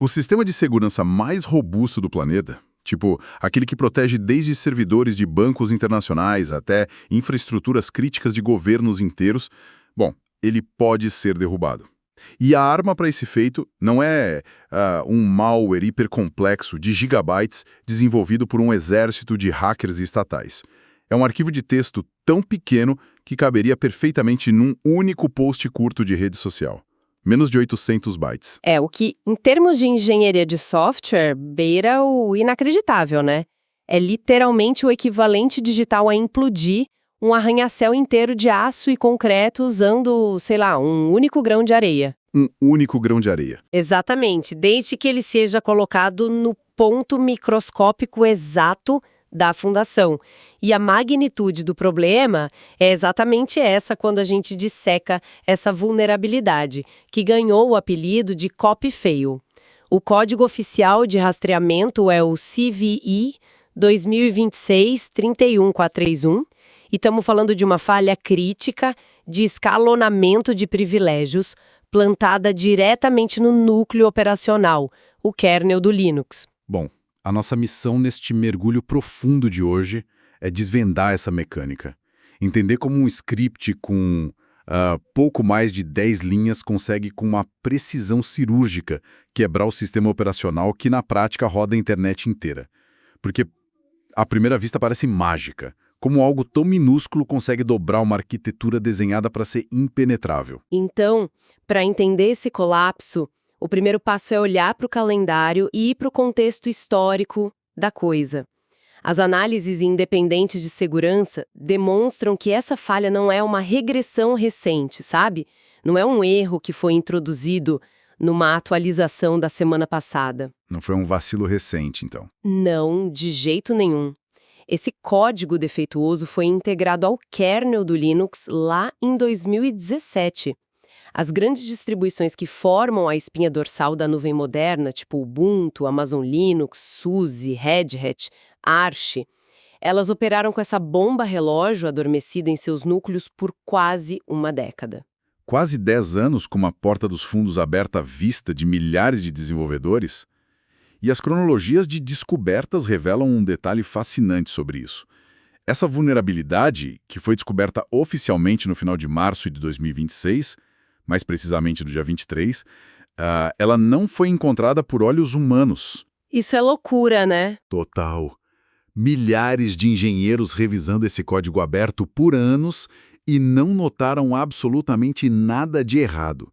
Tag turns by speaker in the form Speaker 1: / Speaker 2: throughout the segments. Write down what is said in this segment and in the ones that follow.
Speaker 1: O sistema de segurança mais robusto do planeta, tipo aquele que protege desde servidores de bancos internacionais até infraestruturas críticas de governos inteiros, bom, ele pode ser derrubado. E a arma para esse feito não é um malware hipercomplexo de gigabytes desenvolvido por um exército de hackers estatais. É um arquivo de texto tão pequeno que caberia perfeitamente num único post curto de rede social. Menos de 800 bytes.
Speaker 2: O que, em termos de engenharia de software, beira o inacreditável, né? É literalmente o equivalente digital a implodir um arranha-céu inteiro de aço e concreto usando, sei lá, um único grão de areia.
Speaker 1: Um único grão de areia.
Speaker 2: Exatamente, desde que ele seja colocado no ponto microscópico exato da fundação. E a magnitude do problema é exatamente essa quando a gente disseca essa vulnerabilidade, que ganhou o apelido de copy-fail. O código oficial de rastreamento é o CVE 2026-31431, e estamos falando de uma falha crítica de escalonamento de privilégios plantada diretamente no núcleo operacional, o kernel do Linux.
Speaker 1: Bom, a nossa missão neste mergulho profundo de hoje é desvendar essa mecânica. Entender como um script com pouco mais de 10 linhas consegue, com uma precisão cirúrgica, quebrar o sistema operacional que, na prática, roda a internet inteira. Porque, à primeira vista, parece mágica. Como algo tão minúsculo consegue dobrar uma arquitetura desenhada para ser impenetrável.
Speaker 2: Então, para entender esse colapso, o primeiro passo é olhar para o calendário e ir para o contexto histórico da coisa. As análises independentes de segurança demonstram que essa falha não é uma regressão recente, sabe? Não é um erro que foi introduzido numa atualização da semana passada.
Speaker 1: Não foi um vacilo recente, então.
Speaker 2: Não, de jeito nenhum. Esse código defeituoso foi integrado ao kernel do Linux lá em 2017. As grandes distribuições que formam a espinha dorsal da nuvem moderna, tipo Ubuntu, Amazon Linux, SUSE, Red Hat, Arch, elas operaram com essa bomba relógio adormecida em seus núcleos por quase uma década.
Speaker 1: Quase 10 anos com uma porta dos fundos aberta à vista de milhares de desenvolvedores? E as cronologias de descobertas revelam um detalhe fascinante sobre isso. Essa vulnerabilidade, que foi descoberta oficialmente no final de março de 2026, mais precisamente do dia 23, ela não foi encontrada por olhos humanos.
Speaker 2: Isso é loucura, né?
Speaker 1: Total. Milhares de engenheiros revisando esse código aberto por anos e não notaram absolutamente nada de errado.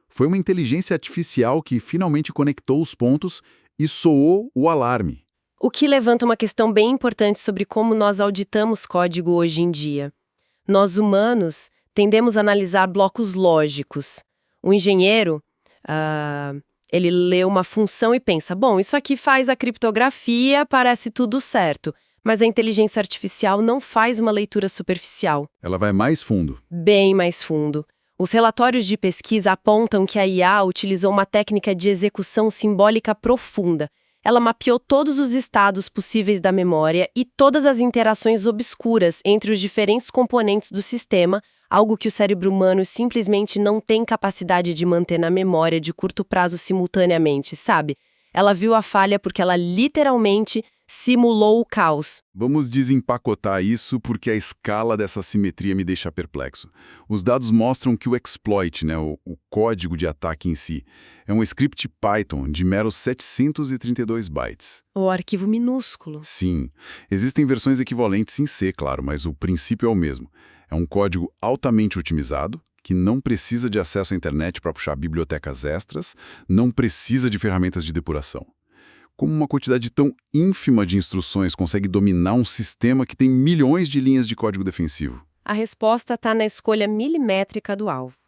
Speaker 1: Foi uma inteligência artificial que finalmente conectou os pontos e soou o alarme.
Speaker 2: O que levanta uma questão bem importante sobre como nós auditamos código hoje em dia. Nós, humanos, tendemos a analisar blocos lógicos. O engenheiro, ele lê uma função e pensa, bom, isso aqui faz a criptografia, parece tudo certo. Mas a inteligência artificial não faz uma leitura superficial.
Speaker 1: Ela vai mais fundo.
Speaker 2: Bem mais fundo. Os relatórios de pesquisa apontam que a IA utilizou uma técnica de execução simbólica profunda. Ela mapeou todos os estados possíveis da memória e todas as interações obscuras entre os diferentes componentes do sistema, algo que o cérebro humano simplesmente não tem capacidade de manter na memória de curto prazo simultaneamente, sabe? Ela viu a falha porque ela literalmente simulou o caos.
Speaker 1: Vamos desempacotar isso porque a escala dessa simetria me deixa perplexo. Os dados mostram que o exploit, o código de ataque em si, é um script Python de meros 732 bytes.
Speaker 2: O arquivo minúsculo.
Speaker 1: Sim, existem versões equivalentes em C, claro, mas o princípio é o mesmo. É um código altamente otimizado, que não precisa de acesso à internet para puxar bibliotecas extras, não precisa de ferramentas de depuração. Como uma quantidade tão ínfima de instruções consegue dominar um sistema que tem milhões de linhas de código defensivo?
Speaker 2: A resposta está na escolha milimétrica do alvo.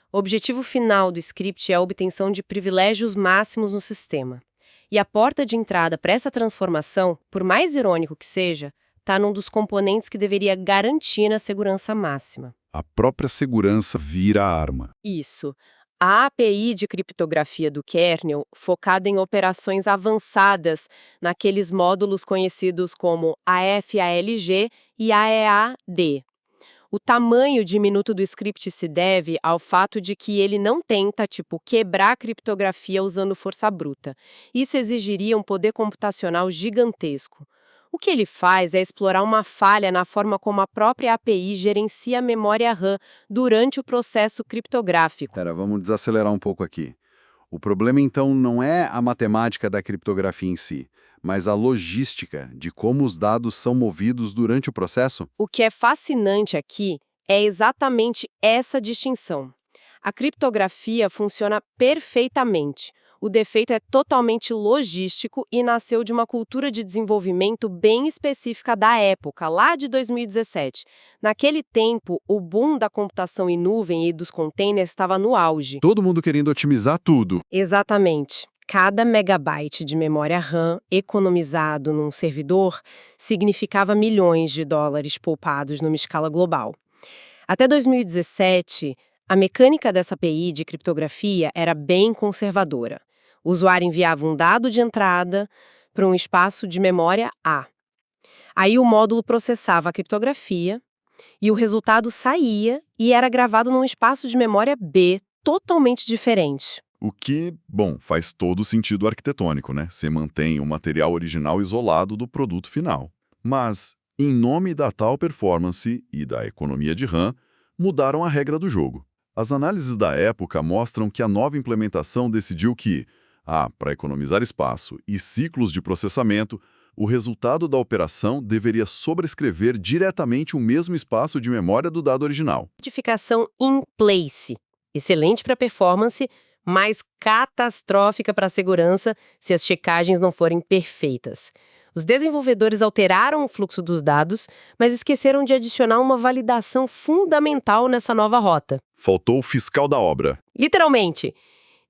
Speaker 2: O objetivo final do script é a obtenção de privilégios máximos no sistema. E a porta de entrada para essa transformação, por mais irônico que seja, está num dos componentes que deveria garantir a segurança máxima.
Speaker 1: A própria segurança vira a arma.
Speaker 2: Isso. A API de criptografia do kernel, focada em operações avançadas naqueles módulos conhecidos como AFALG e AEAD. O tamanho diminuto do script se deve ao fato de que ele não tenta, quebrar a criptografia usando força bruta. Isso exigiria um poder computacional gigantesco. O que ele faz é explorar uma falha na forma como a própria API gerencia a memória RAM durante o processo criptográfico.
Speaker 3: Pera, vamos desacelerar um pouco aqui. O problema, então, não é a matemática da criptografia em si, mas a logística de como os dados são movidos durante o processo?
Speaker 2: O que é fascinante aqui é exatamente essa distinção. A criptografia funciona perfeitamente. O defeito é totalmente logístico e nasceu de uma cultura de desenvolvimento bem específica da época, lá de 2017. Naquele tempo, o boom da computação em nuvem e dos containers estava no auge.
Speaker 3: Todo mundo querendo otimizar tudo.
Speaker 2: Exatamente. Cada megabyte de memória RAM economizado num servidor significava milhões de dólares poupados numa escala global. Até 2017, a mecânica dessa API de criptografia era bem conservadora. O usuário enviava um dado de entrada para um espaço de memória A. Aí o módulo processava a criptografia e o resultado saía e era gravado num espaço de memória B, totalmente diferente.
Speaker 1: O que, bom, faz todo sentido arquitetônico, né? Você mantém o material original isolado do produto final. Mas, em nome da tal performance e da economia de RAM, mudaram a regra do jogo. As análises da época mostram que a nova implementação decidiu que, para economizar espaço e ciclos de processamento, o resultado da operação deveria sobrescrever diretamente o mesmo espaço de memória do dado original.
Speaker 2: Notificação in place. Excelente para performance, mas catastrófica para a segurança se as checagens não forem perfeitas. Os desenvolvedores alteraram o fluxo dos dados, mas esqueceram de adicionar uma validação fundamental nessa nova rota.
Speaker 1: Faltou o fiscal da obra.
Speaker 2: Literalmente,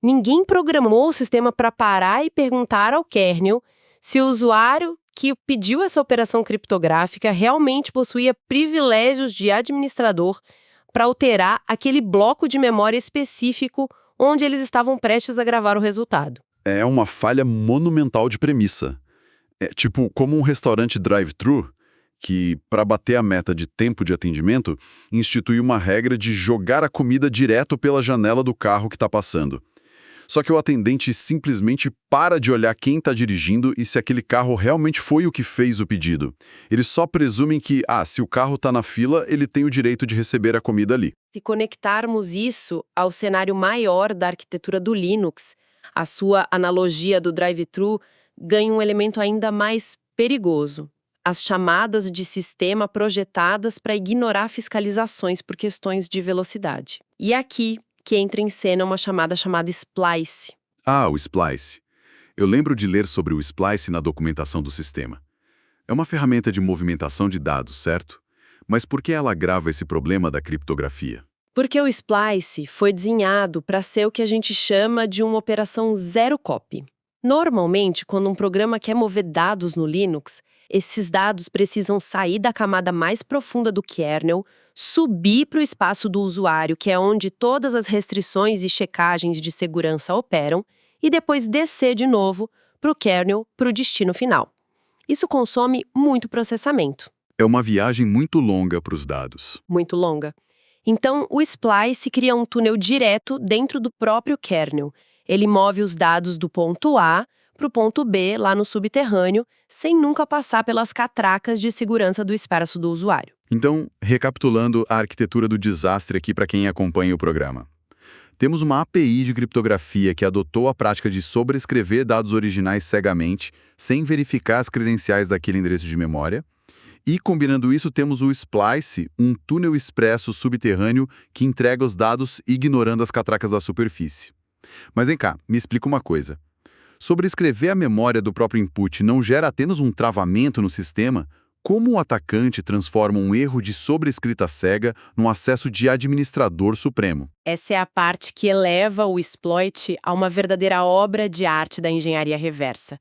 Speaker 2: ninguém programou o sistema para parar e perguntar ao kernel se o usuário que pediu essa operação criptográfica realmente possuía privilégios de administrador para alterar aquele bloco de memória específico onde eles estavam prestes a gravar o resultado.
Speaker 1: É uma falha monumental de premissa. É tipo como um restaurante drive-thru que, para bater a meta de tempo de atendimento, institui uma regra de jogar a comida direto pela janela do carro que está passando. Só que o atendente simplesmente para de olhar quem está dirigindo e se aquele carro realmente foi o que fez o pedido. Eles só presumem que, se o carro está na fila, ele tem o direito de receber a comida ali.
Speaker 2: Se conectarmos isso ao cenário maior da arquitetura do Linux, a sua analogia do drive-thru ganha um elemento ainda mais perigoso. As chamadas de sistema projetadas para ignorar fiscalizações por questões de velocidade. E aqui que entra em cena uma chamada splice.
Speaker 1: O splice. Eu lembro de ler sobre o splice na documentação do sistema. É uma ferramenta de movimentação de dados, certo? Mas por que ela agrava esse problema da criptografia?
Speaker 2: Porque o splice foi desenhado para ser o que a gente chama de uma operação zero copy. Normalmente, quando um programa quer mover dados no Linux, esses dados precisam sair da camada mais profunda do kernel, subir para o espaço do usuário, que é onde todas as restrições e checagens de segurança operam, e depois descer de novo para o kernel, para o destino final. Isso consome muito processamento.
Speaker 1: É uma viagem muito longa para os dados.
Speaker 2: Muito longa. Então, o splice cria um túnel direto dentro do próprio kernel. Ele move os dados do ponto A para o ponto B, lá no subterrâneo, sem nunca passar pelas catracas de segurança do espaço do usuário.
Speaker 1: Então, recapitulando a arquitetura do desastre aqui para quem acompanha o programa. Temos uma API de criptografia que adotou a prática de sobrescrever dados originais cegamente, sem verificar as credenciais daquele endereço de memória. E, combinando isso, temos o splice, um túnel expresso subterrâneo que entrega os dados ignorando as catracas da superfície. Mas vem cá, me explica uma coisa. Sobrescrever a memória do próprio input não gera apenas um travamento no sistema? Como o atacante transforma um erro de sobrescrita cega num acesso de administrador supremo?
Speaker 2: Essa é a parte que eleva o exploit a uma verdadeira obra de arte da engenharia reversa.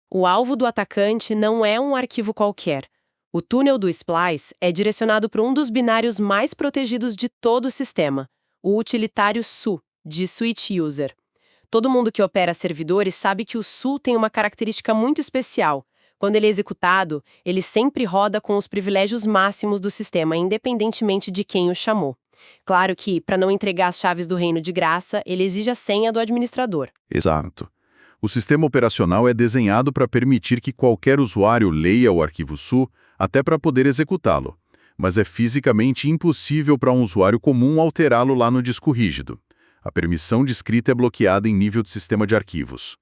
Speaker 2: O alvo do atacante não é um arquivo qualquer. O túnel do splice é direcionado para um dos binários mais protegidos de todo o sistema, o utilitário SU, de Switch User. Todo mundo que opera servidores sabe que o SU tem uma característica muito especial. Quando ele é executado, ele sempre roda com os privilégios máximos do sistema, independentemente de quem o chamou. Claro que, para não entregar as chaves do reino de graça, ele exige a senha do administrador.
Speaker 1: Exato. O sistema operacional é desenhado para permitir que qualquer usuário leia o arquivo SU até para poder executá-lo, mas é fisicamente impossível para um usuário comum alterá-lo lá no disco rígido. A permissão de escrita é bloqueada em nível de sistema de arquivos.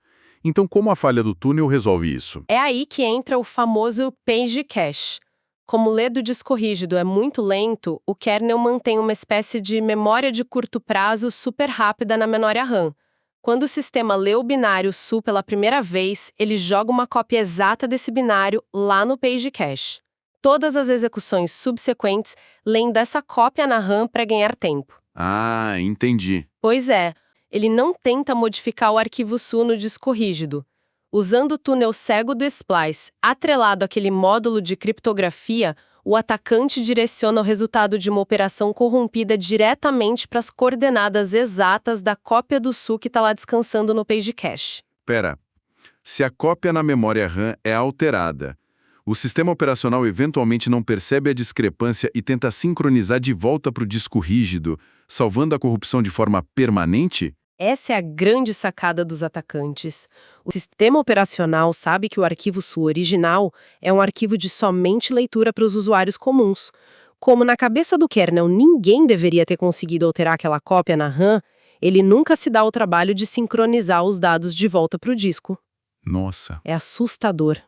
Speaker 1: Então, como a falha do túnel resolve isso?
Speaker 2: É aí que entra o famoso page cache. Como ler do disco rígido é muito lento, o kernel mantém uma espécie de memória de curto prazo super rápida na memória RAM. Quando o sistema lê o binário SU pela primeira vez, ele joga uma cópia exata desse binário lá no page cache. Todas as execuções subsequentes leem dessa cópia na RAM para ganhar tempo.
Speaker 1: Ah, entendi.
Speaker 2: Pois é, ele não tenta modificar o arquivo SU no disco rígido. Usando o túnel cego do splice, atrelado àquele módulo de criptografia, o atacante direciona o resultado de uma operação corrompida diretamente para as coordenadas exatas da cópia do SU que está lá descansando no page cache.
Speaker 1: Pera, se a cópia na memória RAM é alterada, o sistema operacional eventualmente não percebe a discrepância e tenta sincronizar de volta para o disco rígido, salvando a corrupção de forma permanente?
Speaker 2: Essa é a grande sacada dos atacantes. O sistema operacional sabe que o arquivo SU original é um arquivo de somente leitura para os usuários comuns. Como na cabeça do kernel ninguém deveria ter conseguido alterar aquela cópia na RAM, ele nunca se dá o trabalho de sincronizar os dados de volta para o disco.
Speaker 1: Nossa.
Speaker 2: É assustador.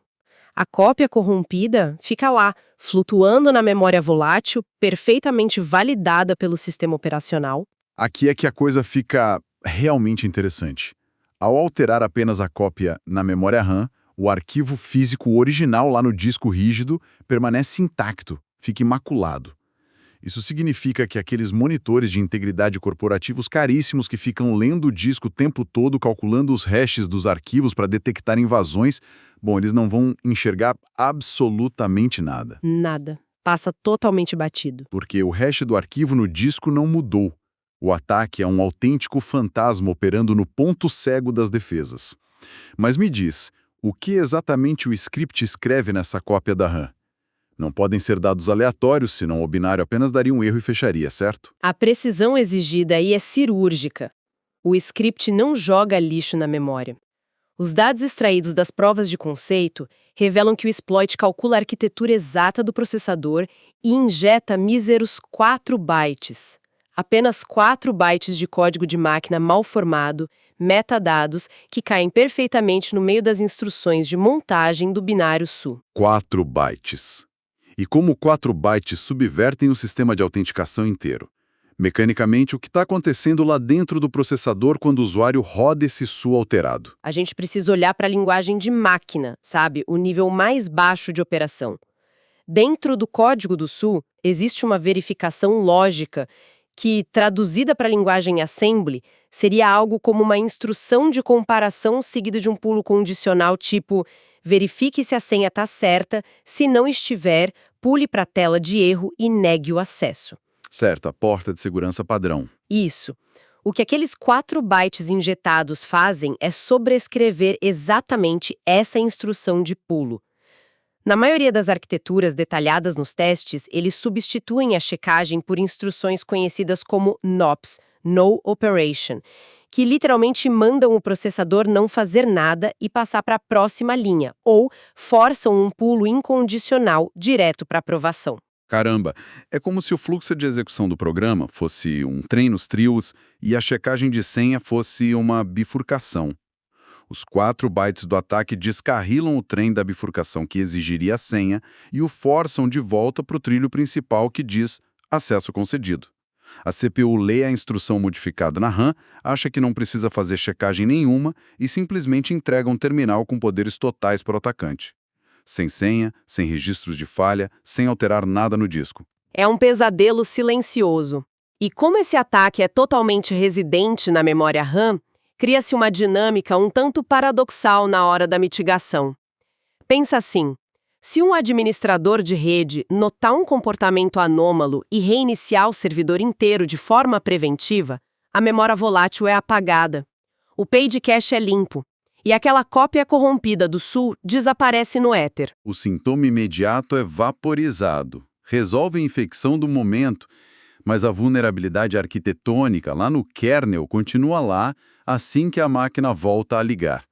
Speaker 2: A cópia corrompida fica lá, flutuando na memória volátil, perfeitamente validada pelo sistema operacional.
Speaker 1: Aqui é que a coisa fica realmente interessante. Ao alterar apenas a cópia na memória RAM, o arquivo físico original lá no disco rígido permanece intacto, fica imaculado. Isso significa que aqueles monitores de integridade corporativos caríssimos que ficam lendo o disco o tempo todo, calculando os hashes dos arquivos para detectar invasões, bom, eles não vão enxergar absolutamente nada.
Speaker 2: Nada. Passa totalmente batido.
Speaker 1: Porque o hash do arquivo no disco não mudou. O ataque é um autêntico fantasma operando no ponto cego das defesas. Mas me diz, o que exatamente o script escreve nessa cópia da RAM? Não podem ser dados aleatórios, senão o binário apenas daria um erro e fecharia, certo?
Speaker 2: A precisão exigida aí é cirúrgica. O script não joga lixo na memória. Os dados extraídos das provas de conceito revelam que o exploit calcula a arquitetura exata do processador e injeta míseros 4 bytes. Apenas 4 bytes de código de máquina mal formado, metadados, que caem perfeitamente no meio das instruções de montagem do binário SU.
Speaker 1: 4 bytes. E como 4 bytes subvertem o sistema de autenticação inteiro? Mecanicamente, o que está acontecendo lá dentro do processador quando o usuário roda esse SU alterado?
Speaker 2: A gente precisa olhar para a linguagem de máquina, sabe? O nível mais baixo de operação. Dentro do código do SU, existe uma verificação lógica que, traduzida para a linguagem assembly, seria algo como uma instrução de comparação seguida de um pulo condicional tipo verifique se a senha está certa, se não estiver, pule para a tela de erro e negue o acesso.
Speaker 1: Certo, a porta de segurança padrão.
Speaker 2: Isso. O que aqueles 4 bytes injetados fazem é sobrescrever exatamente essa instrução de pulo. Na maioria das arquiteturas detalhadas nos testes, eles substituem a checagem por instruções conhecidas como NOPs, No Operation, que literalmente mandam o processador não fazer nada e passar para a próxima linha, ou forçam um pulo incondicional direto para aprovação.
Speaker 1: Caramba, é como se o fluxo de execução do programa fosse um trem nos trios e a checagem de senha fosse uma bifurcação. Os 4 bytes do ataque descarrilam o trem da bifurcação que exigiria a senha e o forçam de volta para o trilho principal que diz acesso concedido. A CPU lê a instrução modificada na RAM, acha que não precisa fazer checagem nenhuma e simplesmente entrega um terminal com poderes totais para o atacante. Sem senha, sem registros de falha, sem alterar nada no disco.
Speaker 2: É um pesadelo silencioso. E como esse ataque é totalmente residente na memória RAM, cria-se uma dinâmica um tanto paradoxal na hora da mitigação. Pensa assim, se um administrador de rede notar um comportamento anômalo e reiniciar o servidor inteiro de forma preventiva, a memória volátil é apagada. O page cache é limpo. e aquela cópia corrompida do sul desaparece no éter.
Speaker 3: O sintoma imediato é vaporizado. Resolve a infecção do momento, mas a vulnerabilidade arquitetônica lá no kernel continua lá assim que a máquina volta a ligar.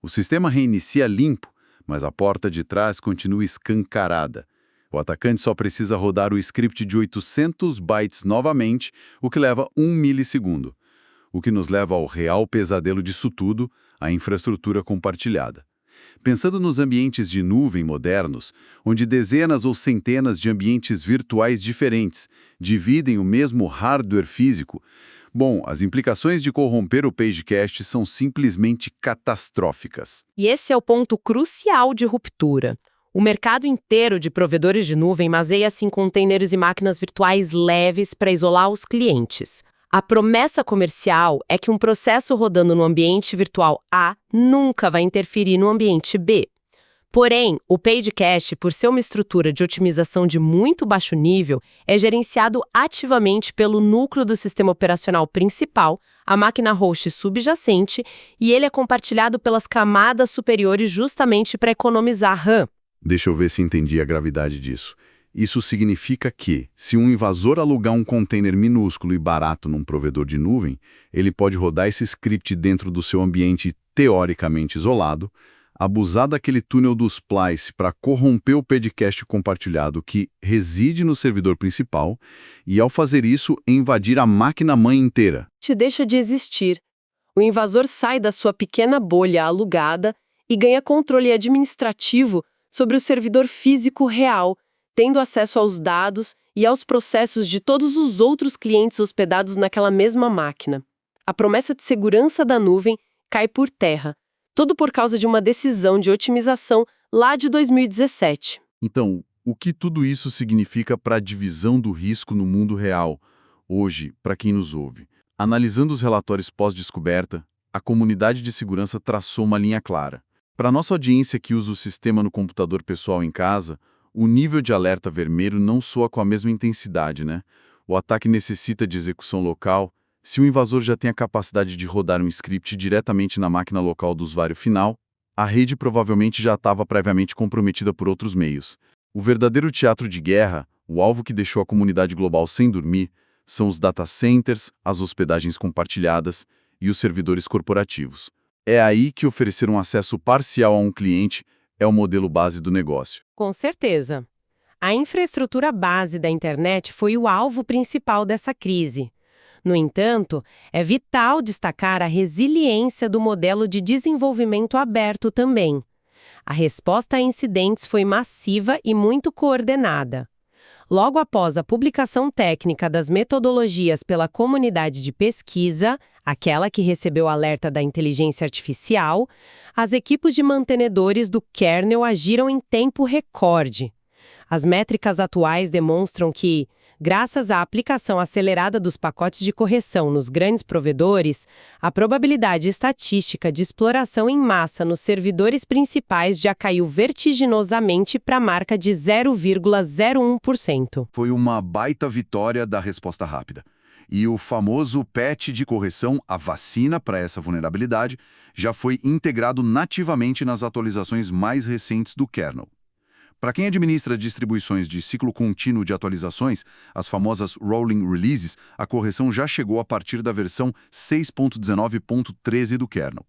Speaker 3: O sistema reinicia limpo, mas a porta de trás continua escancarada. O atacante só precisa rodar o script de 800 bytes novamente, o que leva 1 milissegundo. O que nos leva ao real pesadelo disso tudo, a infraestrutura compartilhada. Pensando nos ambientes de nuvem modernos, onde dezenas ou centenas de ambientes virtuais diferentes dividem o mesmo hardware físico, bom, as implicações de corromper o page cache são simplesmente catastróficas.
Speaker 2: E esse é o ponto crucial de ruptura. O mercado inteiro de provedores de nuvem baseia-se em containers e máquinas virtuais leves para isolar os clientes. A promessa comercial é que um processo rodando no ambiente virtual A nunca vai interferir no ambiente B. Porém, o page cache, por ser uma estrutura de otimização de muito baixo nível, é gerenciado ativamente pelo núcleo do sistema operacional principal, a máquina host subjacente, e ele é compartilhado pelas camadas superiores justamente para economizar RAM.
Speaker 1: Deixa eu ver se entendi a gravidade disso. Isso significa que, se um invasor alugar um container minúsculo e barato num provedor de nuvem, ele pode rodar esse script dentro do seu ambiente teoricamente isolado, abusar daquele túnel do splice para corromper o page cache compartilhado que reside no servidor principal e, ao fazer isso, invadir a máquina-mãe inteira.
Speaker 2: Te deixa de existir. O invasor sai da sua pequena bolha alugada e ganha controle administrativo sobre o servidor físico real, tendo acesso aos dados e aos processos de todos os outros clientes hospedados naquela mesma máquina. A promessa de segurança da nuvem cai por terra, tudo por causa de uma decisão de otimização lá de 2017.
Speaker 1: Então, o que tudo isso significa para a divisão do risco no mundo real, hoje, para quem nos ouve? Analisando os relatórios pós-descoberta, a comunidade de segurança traçou uma linha clara. Para a nossa audiência que usa o sistema no computador pessoal em casa, o nível de alerta vermelho não soa com a mesma intensidade, né? O ataque necessita de execução local. Se o invasor já tem a capacidade de rodar um script diretamente na máquina local do usuário final, a rede provavelmente já estava previamente comprometida por outros meios. O verdadeiro teatro de guerra, o alvo que deixou a comunidade global sem dormir, são os data centers, as hospedagens compartilhadas e os servidores corporativos. É aí que oferecer um acesso parcial a um cliente é o modelo base do negócio.
Speaker 2: Com certeza. A infraestrutura base da internet foi o alvo principal dessa crise. No entanto, é vital destacar a resiliência do modelo de desenvolvimento aberto também. A resposta a incidentes foi massiva e muito coordenada. Logo após a publicação técnica das metodologias pela comunidade de pesquisa, aquela que recebeu alerta da inteligência artificial, as equipes de mantenedores do kernel agiram em tempo recorde. As métricas atuais demonstram que, graças à aplicação acelerada dos pacotes de correção nos grandes provedores, a probabilidade estatística de exploração em massa nos servidores principais já caiu vertiginosamente para a marca de 0,01%.
Speaker 3: Foi uma baita vitória da resposta rápida. E o famoso patch de correção, a vacina para essa vulnerabilidade, já foi integrado nativamente nas atualizações mais recentes do kernel. Para quem administra distribuições de ciclo contínuo de atualizações, as famosas Rolling Releases, a correção já chegou a partir da versão 6.19.13 do kernel.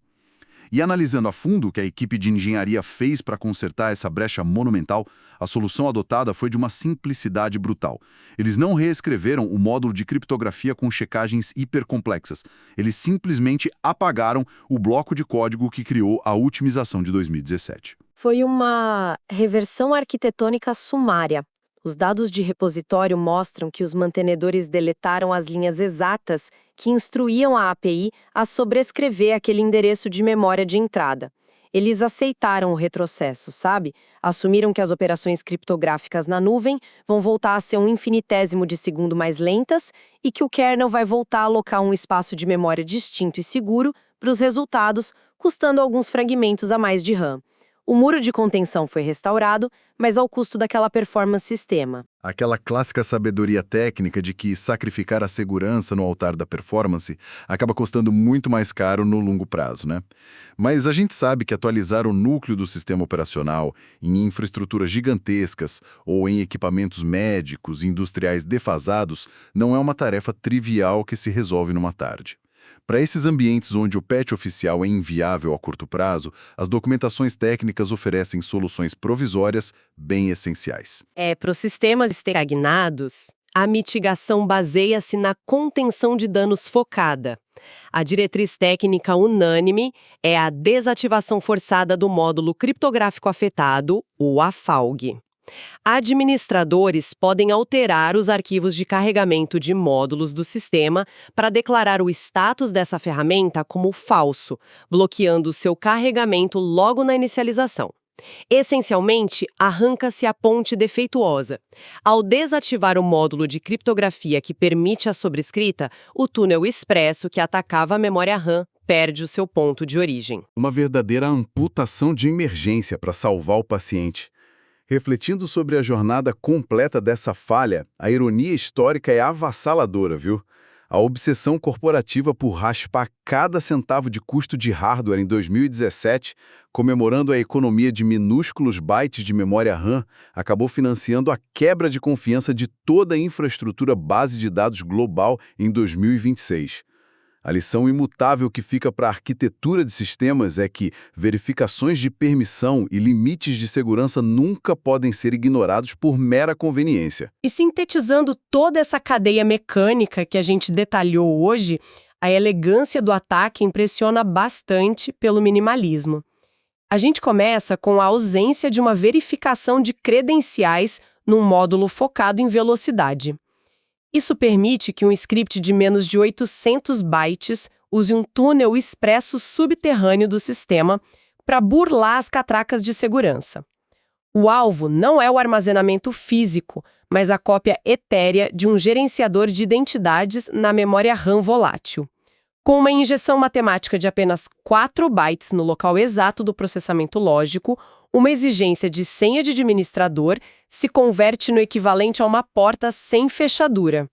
Speaker 3: E analisando a fundo o que a equipe de engenharia fez para consertar essa brecha monumental, a solução adotada foi de uma simplicidade brutal. Eles não reescreveram o módulo de criptografia com checagens hipercomplexas. Eles simplesmente apagaram o bloco de código que criou a otimização de 2017.
Speaker 2: Foi uma reversão arquitetônica sumária. Os dados de repositório mostram que os mantenedores deletaram as linhas exatas que instruíam a API a sobrescrever aquele endereço de memória de entrada. Eles aceitaram o retrocesso, sabe? Assumiram que as operações criptográficas na nuvem vão voltar a ser um infinitésimo de segundo mais lentas e que o kernel vai voltar a alocar um espaço de memória distinto e seguro para os resultados, custando alguns fragmentos a mais de RAM. O muro de contenção foi restaurado, mas ao custo daquela performance extrema.
Speaker 1: Aquela clássica sabedoria técnica de que sacrificar a segurança no altar da performance acaba custando muito mais caro no longo prazo, né? Mas a gente sabe que atualizar o núcleo do sistema operacional em infraestruturas gigantescas ou em equipamentos médicos e industriais defasados não é uma tarefa trivial que se resolve numa tarde. Para esses ambientes onde o patch oficial é inviável a curto prazo, as documentações técnicas oferecem soluções provisórias bem essenciais.
Speaker 2: Para os sistemas estagnados, a mitigação baseia-se na contenção de danos focada. A diretriz técnica unânime é a desativação forçada do módulo criptográfico afetado, o AFALG. Administradores podem alterar os arquivos de carregamento de módulos do sistema para declarar o status dessa ferramenta como falso, bloqueando seu carregamento logo na inicialização. Essencialmente, arranca-se a ponte defeituosa. Ao desativar o módulo de criptografia que permite a sobrescrita, o túnel expresso que atacava a memória RAM perde o seu ponto de origem.
Speaker 3: Uma verdadeira amputação de emergência para salvar o paciente. Refletindo sobre a jornada completa dessa falha, a ironia histórica é avassaladora, viu? A obsessão corporativa por raspar cada centavo de custo de hardware em 2017, comemorando a economia de minúsculos bytes de memória RAM, acabou financiando a quebra de confiança de toda a infraestrutura base de dados global em 2026. A lição imutável que fica para a arquitetura de sistemas é que verificações de permissão e limites de segurança nunca podem ser ignorados por mera conveniência.
Speaker 2: E sintetizando toda essa cadeia mecânica que a gente detalhou hoje, a elegância do ataque impressiona bastante pelo minimalismo. A gente começa com a ausência de uma verificação de credenciais num módulo focado em velocidade. Isso permite que um script de menos de 800 bytes use um túnel expresso subterrâneo do sistema para burlar as catracas de segurança. O alvo não é o armazenamento físico, mas a cópia etérea de um gerenciador de identidades na memória RAM volátil. Com uma injeção matemática de apenas 4 bytes no local exato do processamento lógico, uma exigência de senha de administrador se converte no equivalente a uma porta sem fechadura.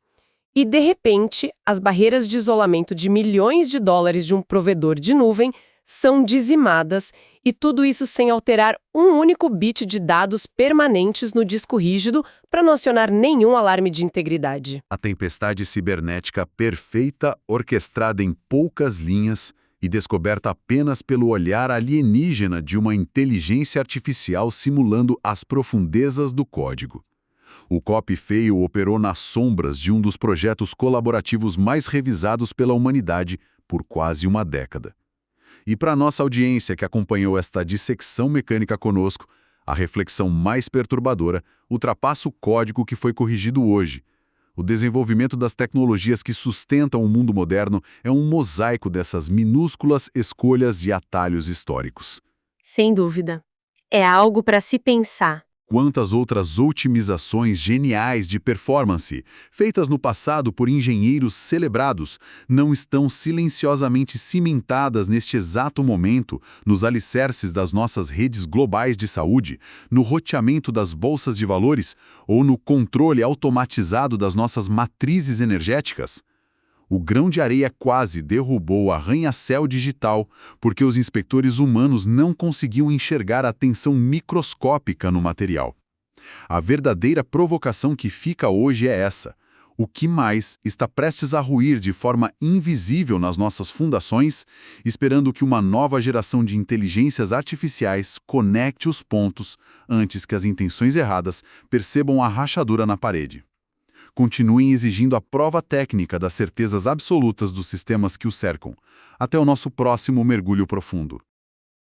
Speaker 2: E, de repente, as barreiras de isolamento de milhões de dólares de um provedor de nuvem são dizimadas, e tudo isso sem alterar um único bit de dados permanentes no disco rígido para não acionar nenhum alarme de integridade.
Speaker 3: A tempestade cibernética perfeita, orquestrada em poucas linhas e descoberta apenas pelo olhar alienígena de uma inteligência artificial simulando as profundezas do código. O copy-fail operou nas sombras de um dos projetos colaborativos mais revisados pela humanidade por quase uma década. E para nossa audiência que acompanhou esta dissecção mecânica conosco, a reflexão mais perturbadora ultrapassa o código que foi corrigido hoje. O desenvolvimento das tecnologias que sustentam o mundo moderno é um mosaico dessas minúsculas escolhas e atalhos históricos.
Speaker 2: Sem dúvida. É algo para se pensar.
Speaker 3: Quantas outras otimizações geniais de performance, feitas no passado por engenheiros celebrados, não estão silenciosamente cimentadas neste exato momento nos alicerces das nossas redes globais de saúde, no roteamento das bolsas de valores ou no controle automatizado das nossas matrizes energéticas? O grão de areia quase derrubou o arranha-céu digital porque os inspetores humanos não conseguiam enxergar a tensão microscópica no material. A verdadeira provocação que fica hoje é essa. O que mais está prestes a ruir de forma invisível nas nossas fundações, esperando que uma nova geração de inteligências artificiais conecte os pontos antes que as intenções erradas percebam a rachadura na parede. Continuem exigindo a prova técnica das certezas absolutas dos sistemas que os cercam. Até o nosso próximo mergulho profundo.